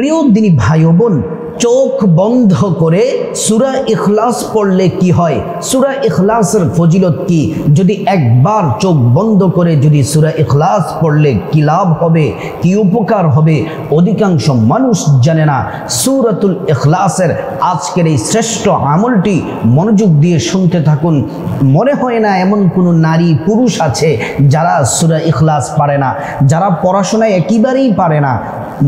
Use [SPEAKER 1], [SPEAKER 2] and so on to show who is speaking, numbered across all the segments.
[SPEAKER 1] প্রিয় দিনী ভাই ও বোন, চোখ বন্ধ করে সূরা ইখলাস পড়লে কি হয়, সূরা ইখলাসের ফজিলত কি, যদি একবার চোখ বন্ধ করে যদি সূরা ইখলাস পড়লে কি লাভ হবে, কি উপকার হবে, অধিকাংশ মানুষ জানে না। সূরাতুল ইখলাসের আজকের এই শ্রেষ্ঠ আমলটি মনোযোগ দিয়ে শুনতে থাকুন। মনে হয় না এমন কোনো নারী পুরুষ আছে যারা সূরা ইখলাস পারে না, যারা পড়াশোনায় একেবারেই পারে না।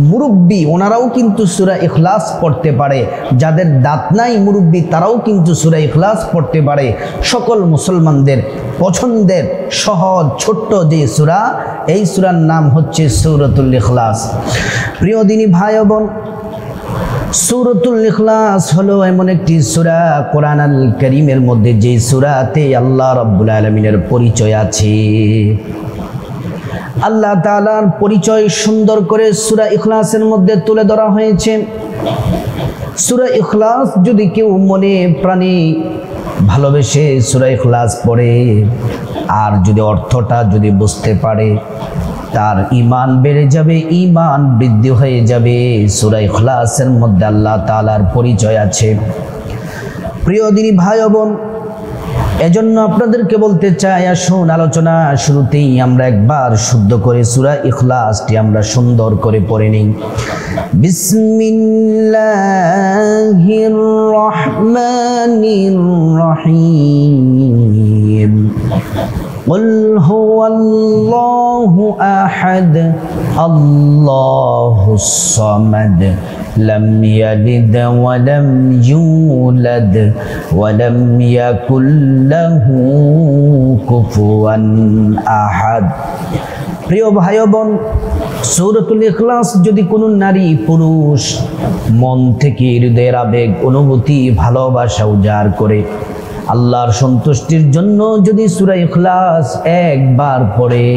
[SPEAKER 1] মুরব্বী ওনারাও কিন্তু সূরা ইখলাস পড়তে পারে, যাদের দাঁত নাই মুরব্বী তারাও কিন্তু সূরা ইখলাস পড়তে পারে। সকল মুসলমানদের পছন্দের সহজ ছোট্ট যে সূরা, এই সূরার নাম হচ্ছে সূরাতুল ইখলাস। প্রিয় দিনী ভাই ও বোন, সূরাতুল ইখলাস হলো এমন একটি সূরা কোরআনুল কারীমের মধ্যে যে সূরাতে আল্লাহ রাব্বুল আলামিনের পরিচয় আছে। আল্লাহ তাআলার পরিচয় সুন্দর করে সূরা ইখলাসের মধ্যে তুলে ধরা হয়েছে। সূরা ইখলাস যদি কেউ মনে প্রাণে ভালোবেসে সূরা ইখলাস পড়ে আর যদি অর্থটা যদি বুঝতে পারে, তার ঈমান বেড়ে যাবে, ঈমান বৃদ্ধি হয়ে যাবে। সূরা ইখলাসের মধ্যে আল্লাহ তাআলার পরিচয় আছে। প্রিয় দিনী ভাই ও বোন, এজন্য আপনাদেরকে বলতে চাই, আসুন আলোচনা শুরুতেই আমরা একবার শুদ্ধ করে সূরা ইখলাসটি আমরা সুন্দর করে পড়ে নিই। বিসমিল্লাহির রহমানির রহিম। قل هو الله أحد الله الصمد لم يلد ولم يولد ولم يكن له كفوا أحد। প্রিয় ভাই ও বোন, সূরাতুল ইখলাস যদি কোনো নারী পুরুষ মন থেকে হৃদয়ের আবেগ অনুভূতি ভালোবাসা উজাড় করে আল্লাহর সন্তুষ্টির জন্য যদি সূরা ইখলাস একবার পড়ে,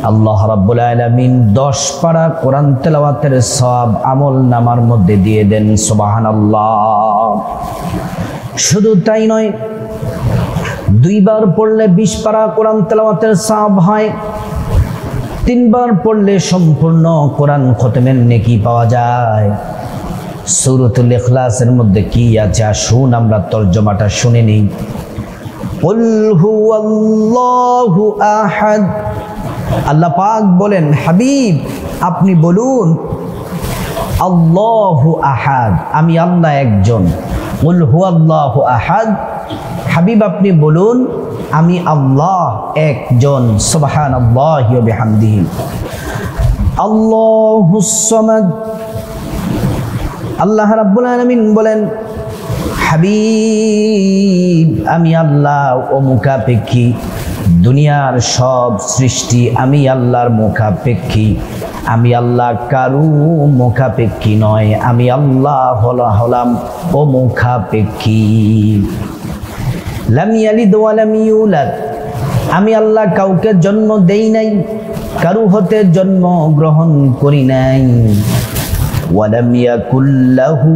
[SPEAKER 1] আল্লাহ রাব্বুল আলামিন 10 পারা কোরআন তেলাওয়াতের সওয়াব আমল নামার মধ্যে দিয়ে দেন। সুবহানাল্লাহ। শুধু তাই নয়, 2 বার পড়লে 20 পারা কোরআন তেলাওয়াতের সওয়াব হয়, 3 বার পড়লে সম্পূর্ণ কোরআন খতমের নেকি পাওয়া যায়। সূরাতুল ইখলাসের মধ্যে কি আছে আসুন আমরা তরজমাটা শুনে নিই। কুল হুয়াল্লাহু আহাদ। আল্লাহ পাক বলেন, হাবিব আপনি বলুন আল্লাহু আহাদ, আমি আল্লাহ একজন। কুল হুয়াল্লাহু আহাদ, হাবিব আপনি বলুন আমি আল্লাহ একজন। সুবহানাল্লাহি ওয়া বিহামদিহি। আল্লাহুস সামাদ। আল্লাহ রাব্বুল আলামিন বলেন, হাবিব আমি আল্লাহ অমুখাপেক্ষী, দুনিয়ার সব সৃষ্টি আমি আল্লাহর মুখাপেক্ষী, আমি আল্লাহ কারু মুখাপেক্ষী নয়, আমি আল্লাহ হলাম অমুখাপেক্ষী। লাম ইয়ালিদ ওয়া লাম ইউলাদ, আমি আল্লাহ কাউকে জন্ম দেই নাই, কারু হতে জন্ম গ্রহণ করি নাই। ওয়ালাম ইয়াকুল লাহু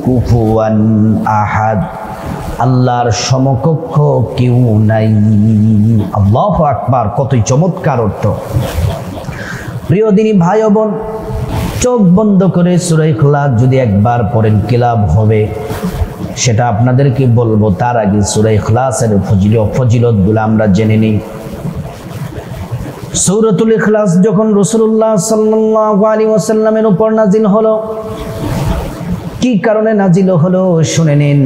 [SPEAKER 1] কুফুয়ান আহাদ, আল্লাহর সমকক্ষ কেউ নাই। আল্লাহু আকবার, কতই চমৎকার অর্থ। প্রিয় দিনী ভাই ও বোন, চোখ বন্ধ করে সূরা ইখলাস যদি একবার পড়েন কি লাভ হবে সেটা আপনাদেরকে বলবো। তার আগে সূরা ইখলাসের ফজিলতগুলো আমরা জেনে নিই। সূরাতুল ইখলাস যখন রাসূলুল্লাহ সাল্লাল্লাহু আলাইহি ওয়াসাল্লামের উপর নাজিল হলো, কি কারণে নাজিল হলো শুনে নিন।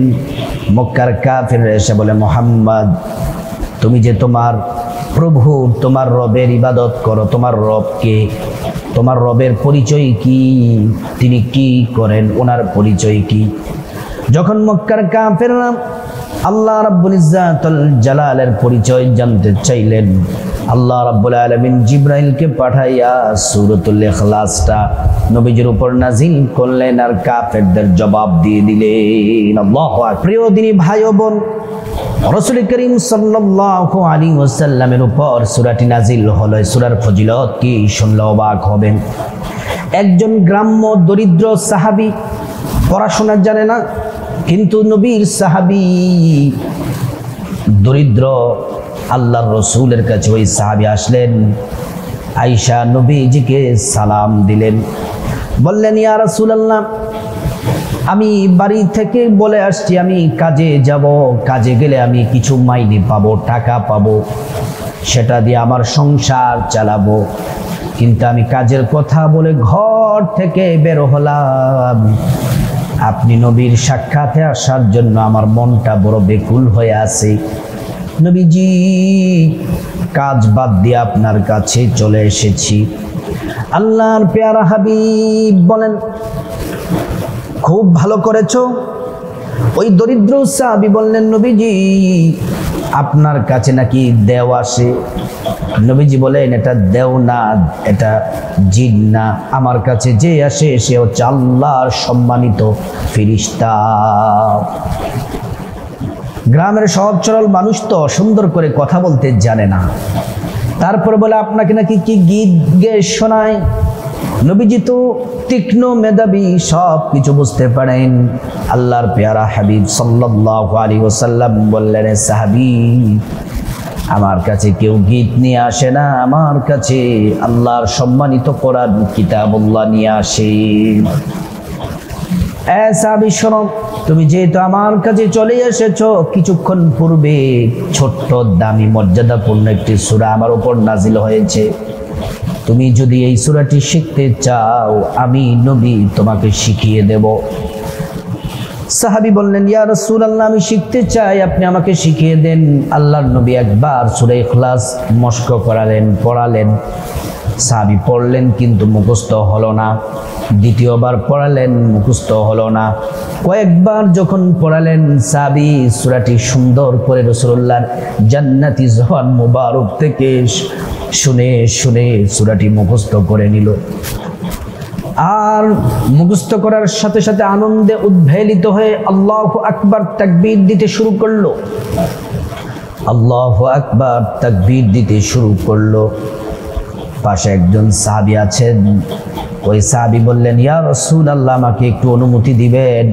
[SPEAKER 1] মক্কার কাফিররা এসে বলে, মুহাম্মদ তুমি যে তোমার প্রভু তোমার রবের ইবাদত করো, তোমার রবকে, তোমার রবের পরিচয় কি, তিনি কি করেন, ওনার পরিচয় কি? যখন মক্কার কাফিররা আল্লাহ রাব্বুল ইজ্জাতুল জালালের পরিচয় জানতে চাইলেন, আল্লাহ রাব্বুল আলামিন জিবরাইলকে পাঠাইয়া সূরাতুল ইখলাসটা নবীজির উপর নাজিল করলেন আর কাফেরদের জবাব দিয়ে দিলেন। আল্লাহু আকবার। প্রিয় দিনী ভাই ও বোন, রাসূল করিম সাল্লাল্লাহু আলাইহি ওয়াসাল্লামের উপর সূরাটি নাজিল হলো। সূরার ফজিলত কি শুনলে অবাক হবেন। একজন গ্রাম্য দরিদ্র সাহাবী, পড়াশোনা জানে না, কিন্তু নবীর সাহাবী, দরিদ্র আল্লাহর রসুলের কাছে ওই সাহাবী আসলেন, আয়েশা নবীজিকে সালাম দিলেন। বললেন, ইয়া রাসূলুল্লাহ, আমি বাড়ি থেকে বলে আসছি আমি কাজে যাব, কাজে গেলে আমি কিছু মাইনে পাবো, টাকা পাবো, সেটা দিয়ে আমার সংসার চালাবো। কিন্তু আমি কাজের কথা বলে ঘর থেকে বের হলাম, আপনি নবীর সাক্ষাতে আসার জন্য আমার মনটা বড় বেকুল হয়ে আছে। নবীজি, কাজ বাদ দিয়ে আপনার কাছে চলে এসেছি। আল্লাহর পেয়ারা হাবিব বলেন, খুব ভালো করেছো। ওই দরিদ্র সাহাবী বললেন, নবীজি, আপনার কাছে নাকি দেও আসে। নবীজি বলেন, এটা দেও না, এটা জিন না, আমার কাছে যে আসে সে হচ্ছে আল্লাহর সম্মানিত ফেরেশতা। গ্রামের সহজ সরল মানুষ তো সুন্দর করে কথা বলতে জানে না, তারপর বলে আপনাকে নাকি কি গীত গেয়ে শোনায়। নবীজি তো তীক্ষ্ণ মেধাবী, সব কিছু বুঝতে পারেন। আল্লাহর পেয়ারা হাবিব সাল্লাল্লাহু আলাইহি ওয়াসাল্লাম বললেন, সাহাবী, আমার কাছে কেউ গীত নিয়ে আসে না, আমার কাছে আল্লাহর সম্মানিত কোরআন কিতাবুল্লাহ নিয়ে আসে। সাহাবী শোনো, তুমি যেহেতু আমার কাছে চলে এসেছো, কিছুক্ষণ পূর্বে ছোট্ট দামি মর্যাদাপূর্ণ একটি সূরা আমার উপর নাজিল হয়েছে। তুমি যদি এই সূরাটি শিখতে চাও, আমি নবী তোমাকে শিখিয়ে দেব। সাহাবী বললেন, ইয়া রাসূলুল্লাহ, আমি শিখতে চাই, আপনি আমাকে শিখিয়ে দেন। আল্লাহর নবী একবার সূরা ইখলাস মস্ক করালেন, পড়ালেন। সাহাবী পড়লেন কিন্তু মুখস্থ হলো না। দ্বিতীয়বার পড়ালেন, মুখস্থ হলো না। কয়েকবার যখন পড়ালেন, সাহাবী সূরাটি সুন্দর করে রাসূলুল্লাহর জান্নাতি জবান মুবারক থেকে শুনে শুনে সূরাটি মুখস্থ করে নিল। আর মুখস্থ করার সাথে সাথে আনন্দে উদ্বেলিত হয়ে আল্লাহু আকবার তাকবীর দিতে শুরু করলো। আল্লাহু আকবার তাকবীর দিতে শুরু করলো। পাশে একজন সাহাবী আছেন, ওই সাহাবী বললেন, ইয়া রাসূলুল্লাহ, আমাকে একটু অনুমতি দিবেন।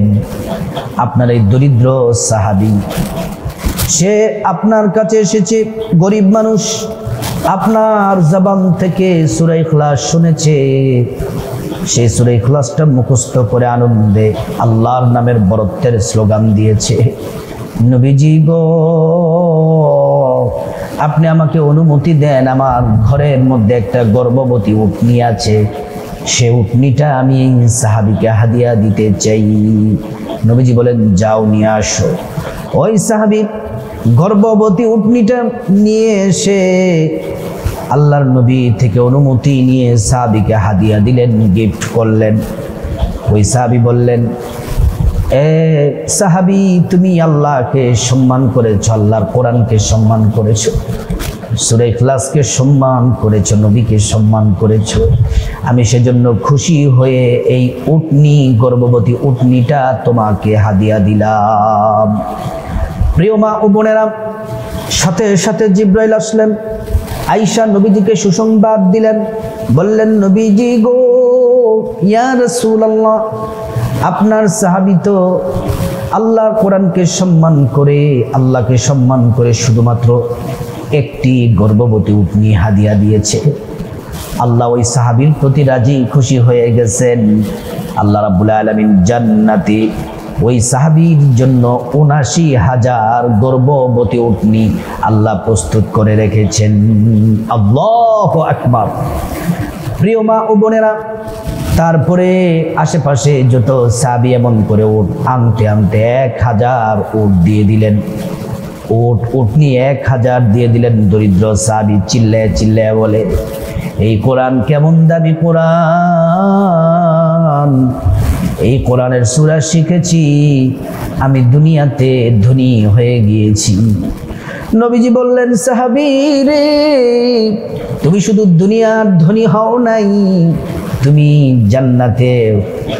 [SPEAKER 1] আপনার এই দরিদ্র সাহাবী, সে আপনার কাছে এসেছে, গরিব মানুষ, আপনার জবান থেকে সূরা ইখলাস শুনেছে, সেই সূরা ইখলাসটা মুখস্থ করে আনন্দে আল্লাহর নামের বরত্বের স্লোগান দিয়েছে। নবীজি গো, আপনি আমাকে অনুমতি দেন, আমার ঘরের মধ্যে একটা গর্ভবতী উটনি আছে, সে উটনিটা আমি এই সাহাবীকে হাদিয়া দিতে চাই। নবীজি বলেন, যাও নিয়ে আসো। ওই সাহাবী গর্ভবতী উটনিটা নিয়ে এসে আল্লাহর নবী থেকে অনুমতি নিয়ে সাহাবীকে হাদিয়া দিলেন, গিফট করলেন। ওই সাহাবী বললেন, সাহাবী, তুমি আল্লাহকে সম্মান করেছো, আল্লাহর কোরআনকে সম্মান করেছো, সূরা ইখলাসকে সম্মান করেছো, নবীকে সম্মান করেছো। আমি সেজন্য খুশি হয়ে এই উটনি, গর্ভবতী উটনিটা তোমাকে হাদিয়া দিলাম। প্রিয় মা ও বোনেরা, সাথে সাথে জিবরাইল আসলেন, আয়েশা নবীজিকে সুসংবাদ দিলেন। বললেন, নবীজি গো, ইয়া রাসূলুল্লাহ, আপনার সাহাবী তো আল্লাহর কোরআনকে সম্মান করে, আল্লাহকে সম্মান করে শুধুমাত্র একটি গর্ভবতী উটনি হাদিয়া দিয়েছে। আল্লাহ ওই সাহাবীর প্রতি রাজি খুশি হয়ে গেছেন। আল্লাহ রাব্বুল আলামিন জান্নাতে ওই সাহাবীর জন্য ৭৯,০০০ গর্ভবতী উটনি আল্লাহ প্রস্তুত করে রেখেছেন। আল্লাহু আকবার। প্রিয় মা ও বোনেরা, তারপরে আশেপাশে যত সাহাবী এমন করে উট আনতে আনতে ১,০০০ উট দিয়ে দিলেন। উটনি ১,০০০ দিয়ে দিলেন। দরিদ্র সাহাবী চিল্লায় চিল্লায় বলে, এই কোরআন কেমন দামি কোরআন, এই কোরআনের সূরা শিখেছি, আমি দুনিয়াতে ধনী হয়ে গিয়েছি। নবীজি বললেন, সাহাবী রে, তুমি শুধু দুনিয়ার ধনী হও নাই, তুমি জান্নাতে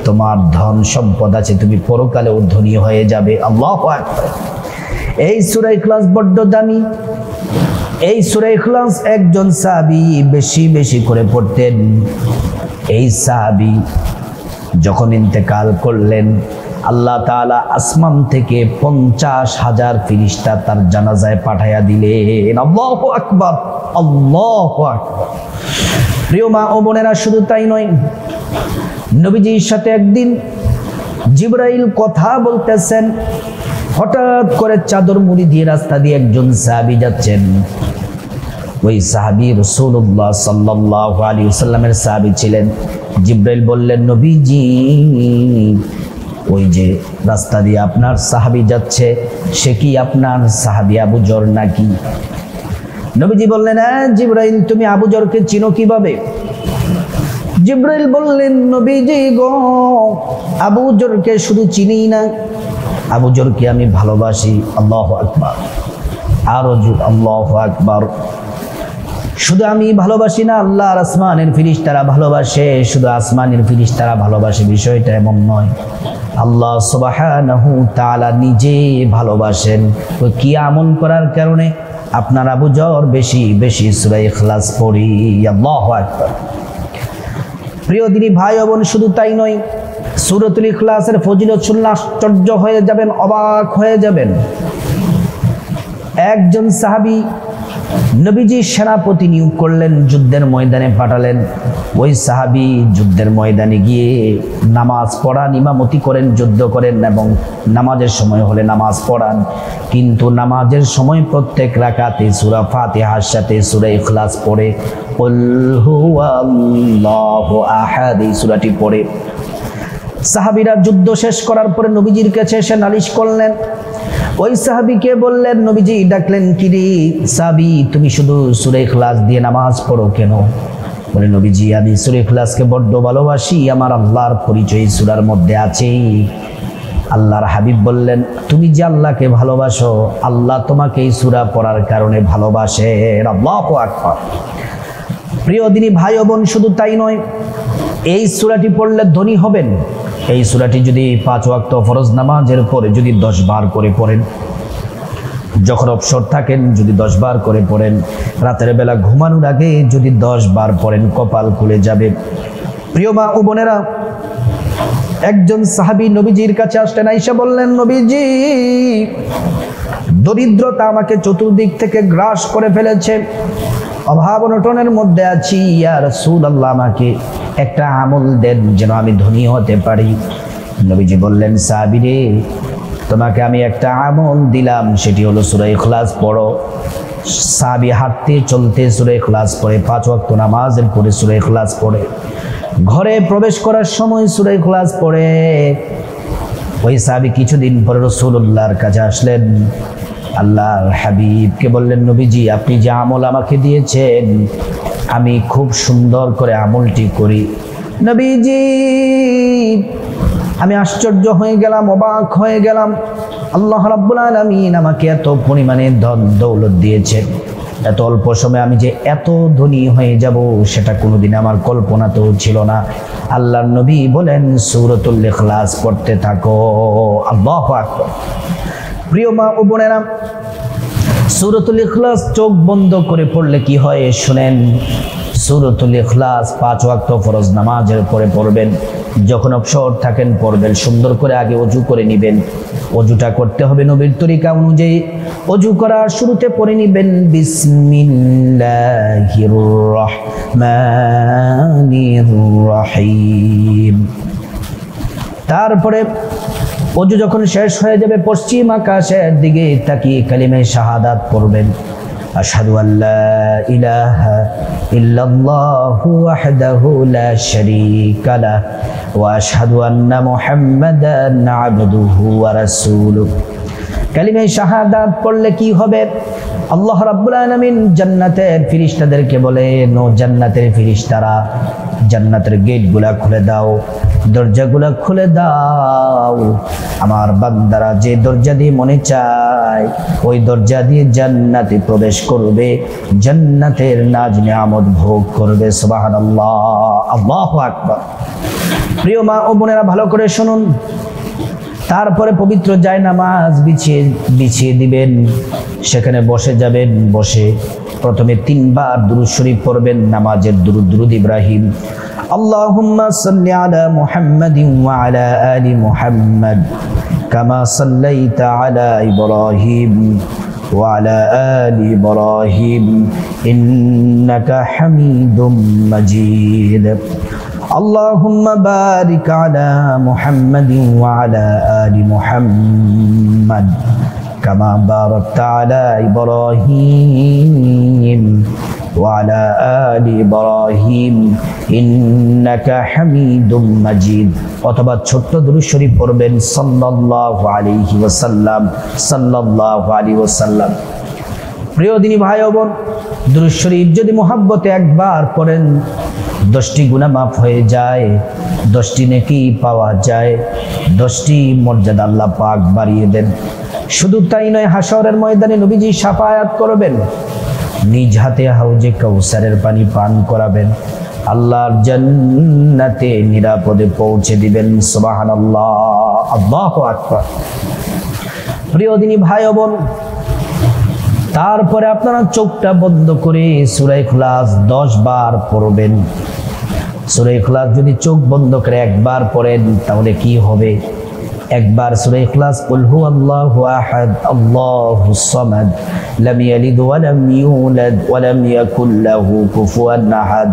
[SPEAKER 1] তোমার ধন সম্পদ আছে, তুমি পরকালেও ধনী হয়ে যাবে। আল্লাহু আকবার। এই সূরা ইখলাস বড্ড দামি। এই সূরা ইখলাস একজন সাহাবী বেশি বেশি করে পড়তেন। এই সাহাবী যখন ইন্তেকাল করলেন, আল্লাহ তাআলা আসমান থেকে ৫০,০০০ ফেরেশতা তার জানাজায় পাঠাইয়া দিলেন। আল্লাহু আকবার, আল্লাহু আকবার। প্রিয় মা ও বোনেরা, শুধু তাই নয়, নবীজির সাথে একদিন জিবরাইল কথা বলতেছেন, হঠাৎ করে চাদর মুড়ি দিয়ে রাস্তা দিয়ে একজন সাহাবী যাচ্ছেন। ওই সাহাবী রাসূলুল্লাহ সাল্লাল্লাহু আলাইহি ওয়াসাল্লামের সাহাবী ছিলেন। জিবরাইল বললেন, নবীজি ওই যে রাস্তা দিয়ে আপনার সাহাবী যাচ্ছে, সে কি আপনার সাহাবী আবু যর নাকি? নবীজি বললেন, হ্যাঁ জিবরাইল, তুমি আবু যরকে চিনো কিভাবে? জিবরাইল বললেন, নবীজি গো, আবু যরকে শুধু চিনি না, আবু যরকে আমি ভালোবাসি। আল্লাহু আকবার, আরো জোরে আল্লাহু আকবার। শুধু আমি ভালোবাসি না, আল্লাহ আর আসমানের ফেরেশতারা ভালোবাসে। শুধু আসমানের ফেরেশতারা ভালোবাসে বিষয়টা এমন নয়, আল্লাহ সুবহানাহু তাআলা নিজে ভালোবাসেন। ওই কি আমল করার কারণে? আপনার আবু যর বেশি বেশি সূরা ইখলাস পড়ি। আল্লাহু আকবার। প্রিয় দিনী ভাই ও বোন, শুধু তাই নয়, সূরাতুল ইখলাসের ফজিলত শুনলে আশ্চর্য হয়ে যাবেন, অবাক হয়ে যাবেন। একজন সাহাবী নবীজি সেনাপতি নিয়োগ করলেন, যুদ্ধের ময়দানে পাঠালেন। ওই সাহাবী যুদ্ধের ময়দানে গিয়ে নামাজ পড়ান, ইমামতি করেন, যুদ্ধ করেন এবং নামাজের সময় হলে নামাজ পড়ান। কিন্তু নামাজের সময় প্রত্যেক রাকাতে সূরা ফাতিহার সাথে সূরা ইখলাস পড়ে, কুল হুয়াল্লাহু আহাদ এই সূরাটি পড়ে। সাহাবীরা যুদ্ধ শেষ করার পরে নবীজির কাছে এসে নালিশ করলেন। ওই সাহাবীকে বললেন, নবীজি ডাকলেন, কিরে সাহাবী, তুমি শুধু সূরা ইখলাস দিয়ে নামাজ পড়ো কেন? বলে, নবীজি আমি সূরা ইখলাসকে বড্ড ভালোবাসি, আমার আল্লাহর পরিচয় সূরার মধ্যে আছে। আল্লাহর হাবিব বললেন, তুমি যে আল্লাহকে ভালোবাসো, আল্লাহ তোমাকে এই সূরা পড়ার কারণে ভালোবাসে। আল্লাহু আকবার। প্রিয় দিনী ভাই ও বোন, শুধু তাই নয়, এই সূরাটি পড়লে ধনী হবেন। এই সূরাটি যদি 5 ওয়াক্ত ফরজ নামাজের পরে যদি 10 বার করে পড়েন, যখন অবসর থাকেন যদি 10 বার করে পড়েন, রাতের বেলা ঘুমানোর আগে যদি 10 বার পড়েন, কপাল খুলে যাবে। প্রিয় মা ও বোনেরা, একজন সাহাবী নবীজির কাছে আসলেন, আয়েশা বললেন, নবীজি দরিদ্রতা আমাকে চতুর্দিক থেকে গ্রাস করে ফেলেছে, অভাব অনটনের মধ্যে আছি, ইয়া রাসূলুল্লাহ আমাকে একটা আমল দেন যেন আমি ধনী হতে পারি। নবীজি বললেন, সাহাবী রে, তোমাকে আমি একটা আমল দিলাম, সেটি হলো সূরা ইখলাস পড়ো। সাহাবী হাঁটতে চলতে সূরা ইখলাস পড়ে, 5 ওয়াক্ত নামাজের পরে সূরা ইখলাস পড়ে, ঘরে প্রবেশ করার সময় সূরা ইখলাস পড়ে। ওই সাহাবী কিছুদিন পরে রাসূলুল্লাহর কাছে আসলেন, আল্লাহর হাবিবকে বললেন, নবীজি আপনি যে আমল আমাকে দিয়েছেন, আমি খুব সুন্দর করে আমলটি করি। নবীজি আমি আশ্চর্য হয়ে গেলাম, অবাক হয়ে গেলাম। আল্লাহ রাব্বুল আলামিন আমাকে এত পরিমাণে ধন দৌলত দিয়েছেন, এত অল্প সময়ে আমি যে এত ধনী হয়ে যাব সেটা কোনোদিন আমার কল্পনাতেও ছিল না। আল্লাহর নবী বলেন, সূরাতুল ইখলাস পড়তে থাকো। আল্লাহু আকবার। প্রিয় মা ও বোনেরা, সূরাতুল ইখলাস চোখ বন্ধ করে পড়লে কি হয় শুনেন। সূরাতুল ইখলাস 5 ওয়াক্ত ফরজ নামাজের পরে পড়বেন, যখন অবসর থাকেন পড়বেন। সুন্দর করে আগে ওযু করে নেবেন, ওযুটা করতে হবে নবীর তরিকা অনুযায়ী। ওযু করার শুরুতে পড়ে নেবেন বিসমিল্লাহির রহমানির রহিম। তারপরে ওযু যখন শেষ হয়ে যাবে, পশ্চিম আকাশের দিকে তাকিয়ে কালিমে শাহাদাত পড়বেন, আশহাদু আল্লা ইলাহা ইল্লাল্লাহু ওয়াহদাহু লা শারীকা লাহু ওয়া আশহাদু আন্না মুহাম্মাদান আবদুহু ওয়া রাসূলুহু। কালিমে শাহাদাত পড়লে কি হবে? আল্লাহ রাব্বুল আলামিন জান্নাতের ফেরেশতাদেরকে বলেন, ও জান্নাতের ফেরেশতারা, জান্নাতের গেটগুলা খুলে দাও, দরজাগুলা খুলে দাও। আমার বান্দারা যে দরজা দিয়ে মনে চায় ওই দরজা দিয়ে জান্নাতে প্রবেশ করবে, জান্নাতের নাজ নিয়ামত ভোগ করবে। সুবহানাল্লাহ, আল্লাহু আকবার। প্রিয় মা ও বোনেরা, ভালো করে শুনুন। তারপরে পবিত্র জায়নামাজ বিছিয়ে দিবেন, সেখানে বসে যাবেন। বসে প্রথমে 3 বার দুরূদ শরীফ পড়বেন, নামাজের দুরূদ ইব্রাহিম। আল্লাহুম্মা সাল্লি আলা মুহাম্মাদিন ওয়া আলা আলি মুহাম্মাদ কামা সাল্লাইতা আলা ইব্রাহিম ওয়া আলা আলি ইব্রাহিম ইন্নাকা হামিদুম মাজিদ। আল্লাহুম্মা বারিক আলা মুহাম্মাদিন ওয়া আলা আলি মুহাম্মাদ কামা বারাকতা আলা ইব্রাহিম ওয়া আলা আলি ইব্রাহিম ইন্নাকা হামিদুম মাজিদ। অথবা ছোট্ট দুরূদ শরীফ পড়বেন সাল্লাল্লাহু আলাইহি ওয়াসাল্লাম, সাল্লাল্লাহু আলাইহি ওয়াসাল্লাম। প্রিয় দিনী ভাই ও বোন, দুরূদ শরীফ যদি মুহাব্বতে একবার পড়েন 10টি গুনাহ মাফ হয়ে যায়, 10টি নেকি পাওয়া যায়, 10টি মর্যাদা আল্লাহ পাক বাড়িয়ে দেন। শুধু তাই নয়, হাশরের ময়দানে নবীজি শাফায়াত করবেন, নিজ হাতে হাউজে কাউসারের পানি পান করাবেন, আল্লাহর জান্নাতে নিরাপদে পৌঁছে দিবেন। সুবহানাল্লাহ, আল্লাহু আকবার। প্রিয় দিনী ভাই ও বোন, তারপরে আপনারা চোখটা বন্ধ করে সূরা ইখলাস 10 বার পড়বেন। সূরা ইখলাস যদি চোখ বন্ধ করে একবার পড়েন তাহলে কি হবে? একবার সূরা ইখলাস কুল হুয়াল্লাহু আহাদ আল্লাহুস সামাদ লাম ইয়ালিদ ওয়া লাম ইউলাদ ওয়া লাম ইয়াকুল লাহু কুফুয়ান আহাদ,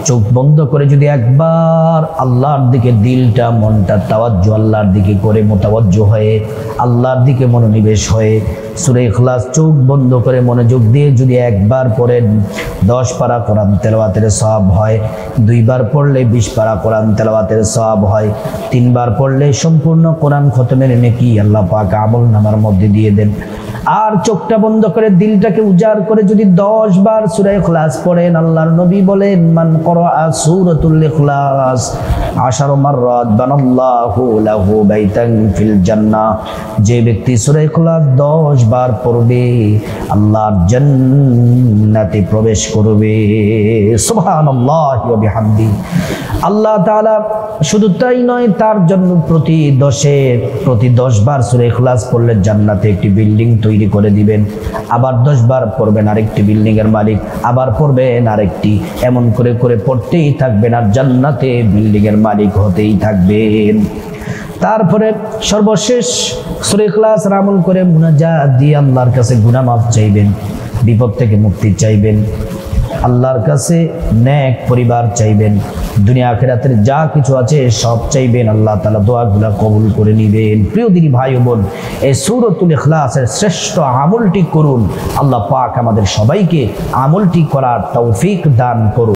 [SPEAKER 1] চোখ বন্ধ করে যদি একবার আল্লাহর দিকে দিলটা মনটা তাওয়াজ্জু আল্লাহর দিকে করে মোতাওয়াজ্জু হয়ে আল্লাহর দিকে মনোনিবেশ হয়ে সূরা ইখলাস চোখ বন্ধ করে মনোযোগ দিয়ে যদি একবার পড়েন 10 পারা কোরআন তেলাওয়াতের সওয়াব হয়, 2 বার পড়লে 20 পারা কোরআন তেলাওয়াতের সওয়াব হয়, 3 বার পড়লে সম্পূর্ণ কোরআন খতমের নেকি আল্লাহ পাক আমলনামার মধ্যে দিয়ে দেন। আর চোখটা বন্ধ করে দিলটাকে উজাড় করে যদি 10 বার সূরা ইখলাস পড়েন, আল্লাহর নবী বলেন মান ক্বরাআ সূরাতুল ইখলাস 10 মাররাত বানাল্লাহু লাহু বাইতান ফিল জান্নাহ, যে ব্যক্তি সূরা ইখলাস 10 বার পড়বে আল্লাহর জান্নাতে প্রবেশ করবে। সুবহানাল্লাহি ওয়া বিহামদি। আল্লাহ তাআলা শুধু তাই নয়, তার জন্য প্রতি 10 বার সূরা ইখলাস পড়লে জান্নাতে একটি বিল্ডিং তৈরি করে দিবেন। আবার 10 বার পড়বেন, আরেকটি বিল্ডিং এর মালিক, আবার পড়বেন আরেকটি, এমন করে করে পড়তেই থাকবেন আর জান্নাতে বিল্ডিং এর মালিক হতেই থাকবেন। তারপরে সর্বশেষ সূরা ইখলাসের আমল করে মুনাজাত দিয়ে আল্লাহর কাছে গুনাহ মাফ চাইবেন, বিপদ থেকে মুক্তি চাইবেন, আল্লাহর কাছে নেক পরিবার চাইবেন, দুনিয়া আখিরাতের যা কিছু আছে সব চাইবেন, আল্লাহ তাআলা দোয়াগুলো কবুল করে নেবেন। প্রিয় দিনী ভাই ও বোন, এই সূরাতুল ইখলাসের শ্রেষ্ঠ আমলটি করুন। আল্লাহ পাক আমাদের সবাইকে আমলটি করার তৌফিক দান করুন।